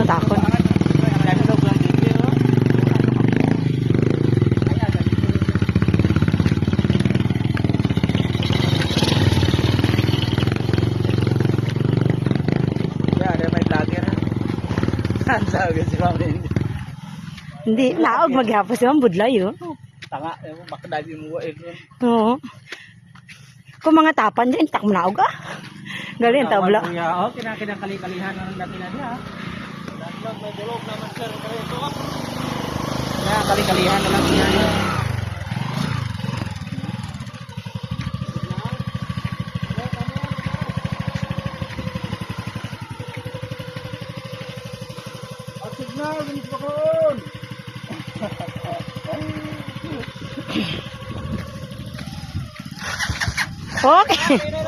na takon. Sabi si Mami. Hindi, naog maghapos naman budlay oh. Tanga, baka dali mo eh. Oo. Kung mga tapan dyan, tak manaog ah. Galing, tabla. Oh, kinakali-kalihan na ng dati na niya. Dapat may bulog naman sir. Kinakali-kalihan na lang niya. Signal, bilis pa koon. Okay.